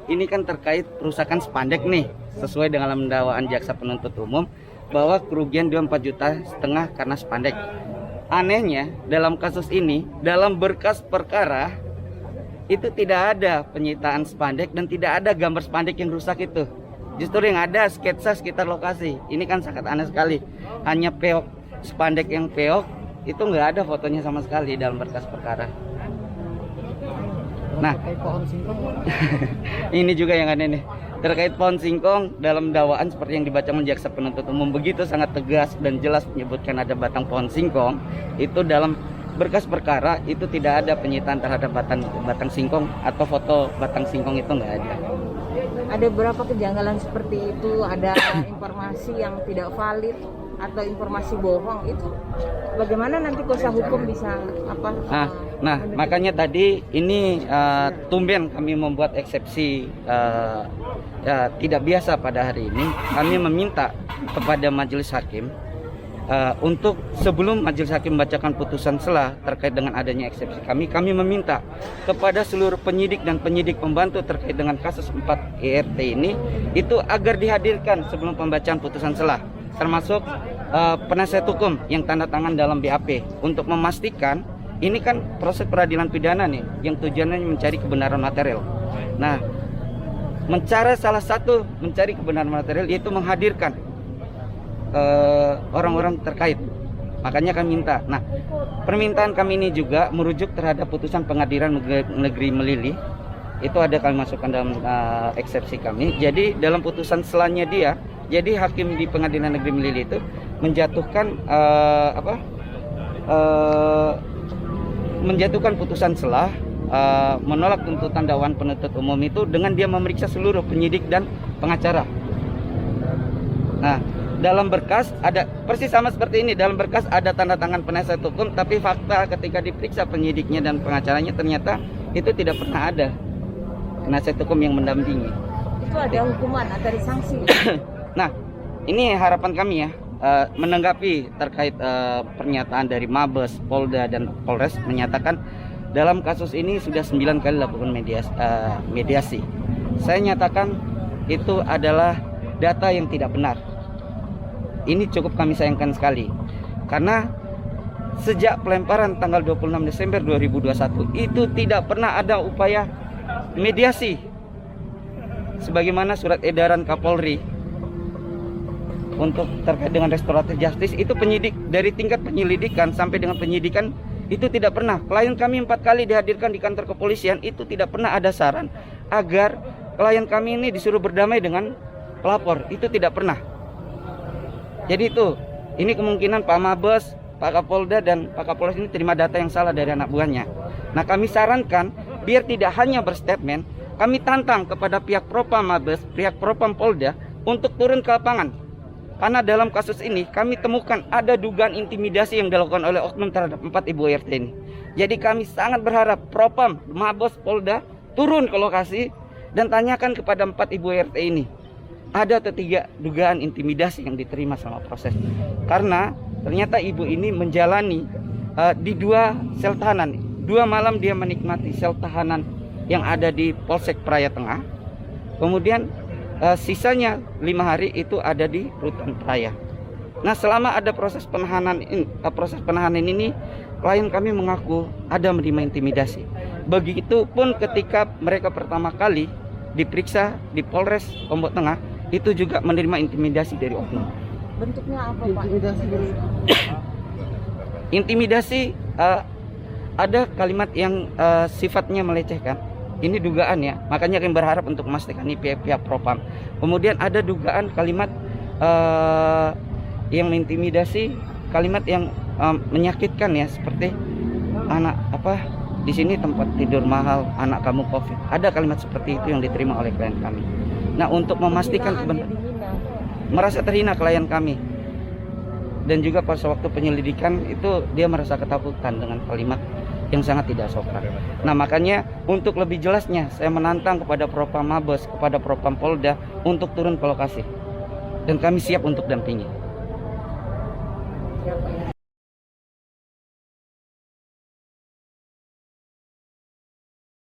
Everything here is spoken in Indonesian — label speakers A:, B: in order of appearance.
A: Ini kan terkait perusakan spandek nih, sesuai dengan dakwaan jaksa penuntut umum bahwa kerugian dia 4,5 juta karena spandek. Anehnya dalam kasus ini, dalam berkas perkara itu tidak ada penyitaan spandek dan tidak ada gambar spandek yang rusak itu. Justru yang ada sketsa sekitar lokasi. Ini kan sangat aneh sekali. Hanya peok spandek yang peok, itu nggak ada fotonya sama sekali dalam berkas perkara. Nah, ini juga yang aneh nih. Terkait pohon singkong dalam dakwaan seperti yang dibaca jaksa penuntut umum begitu sangat tegas dan jelas menyebutkan ada batang pohon singkong. Itu dalam berkas perkara itu tidak ada penyitaan terhadap batang singkong atau foto batang singkong itu nggak ada.
B: Ada berapa kejanggalan seperti itu? Ada informasi yang tidak valid atau informasi bohong, itu bagaimana nanti kuasa hukum bisa apa?
A: Nah, makanya tadi ini tumben kami membuat eksepsi tidak biasa pada hari ini. Kami meminta kepada majelis hakim untuk sebelum majelis hakim membacakan putusan selah terkait dengan adanya eksepsi kami meminta kepada seluruh penyidik dan penyidik pembantu terkait dengan kasus 4 IRT ini itu agar dihadirkan sebelum pembacaan putusan selah, termasuk penasihat hukum yang tanda tangan dalam BAP untuk memastikan ini kan proses peradilan pidana nih yang tujuannya mencari kebenaran material. Nah, salah satu mencari kebenaran material yaitu menghadirkan orang-orang terkait. Makanya kami minta. Nah, permintaan kami ini juga merujuk terhadap putusan Pengadilan Negeri Melili. Itu ada kami masukkan dalam eksepsi kami. Jadi dalam putusan selanya dia, jadi hakim di Pengadilan Negeri Melili itu menjatuhkan menjatuhkan putusan selah menolak tuntutan dakwaan penuntut umum itu dengan dia memeriksa seluruh penyidik dan pengacara. Nah, dalam berkas ada persis sama seperti ini. Dalam berkas ada tanda tangan penasihat hukum, tapi fakta ketika diperiksa penyidiknya dan pengacaranya ternyata itu tidak pernah ada penasihat hukum yang mendampingi.
B: Itu ada hukuman, ada sanksi.
A: Nah, ini harapan kami ya, menanggapi terkait pernyataan dari Mabes, Polda dan Polres menyatakan dalam kasus ini sudah 9 kali lakukan mediasi. Saya nyatakan itu adalah data yang tidak benar. Ini cukup kami sayangkan sekali karena sejak pelemparan tanggal 26 Desember 2021 itu tidak pernah ada upaya mediasi sebagaimana surat edaran Kapolri untuk terkait dengan restoratif justice itu penyidik dari tingkat penyelidikan sampai dengan penyidikan itu tidak pernah. Klien kami 4 kali dihadirkan di kantor kepolisian itu tidak pernah ada saran agar klien kami ini disuruh berdamai dengan pelapor, itu tidak pernah. Jadi ini kemungkinan Pak Mabes, Pak Kapolda dan Pak Kapolres ini terima data yang salah dari anak buahnya. Nah, kami sarankan biar tidak hanya berstatement, kami tantang kepada pihak Propam Mabes, pihak Propam Polda untuk turun ke lapangan. Karena dalam kasus ini kami temukan ada dugaan intimidasi yang dilakukan oleh oknum terhadap 4 ibu RT ini. Jadi kami sangat berharap Propam, Mabes, Polda turun ke lokasi dan tanyakan kepada 4 ibu RT ini. Ada atau tidak dugaan intimidasi yang diterima selama proses. Karena ternyata ibu ini menjalani di 2 sel tahanan. 2 malam dia menikmati sel tahanan yang ada di Polsek Praia Tengah. Kemudian sisanya 5 hari itu ada di Rutan Praia. Nah, selama ada proses penahanan ini, klien kami mengaku ada menerima intimidasi. Begitupun ketika mereka pertama kali diperiksa di Polres Lombok Tengah, itu juga menerima intimidasi dari oknum.
B: Bentuknya apa, Pak?
A: Intimidasi ada kalimat yang sifatnya melecehkan. Ini dugaan ya, makanya kami berharap untuk memastikan ini pihak Propam. Kemudian ada dugaan kalimat yang mengintimidasi, kalimat yang menyakitkan ya, seperti anak di sini tempat tidur mahal, anak kamu COVID. Ada kalimat seperti itu yang diterima oleh klien kami. Nah, untuk memastikan kebenaran, merasa terhina klien kami. Dan juga pada waktu penyelidikan itu dia merasa ketakutan dengan kalimat yang sangat tidak sopan. Nah, makanya untuk lebih jelasnya saya menantang kepada Propam Mabes, kepada Propam Polda untuk turun ke lokasi. Dan kami siap untuk dampingi.
B: Siapa ya?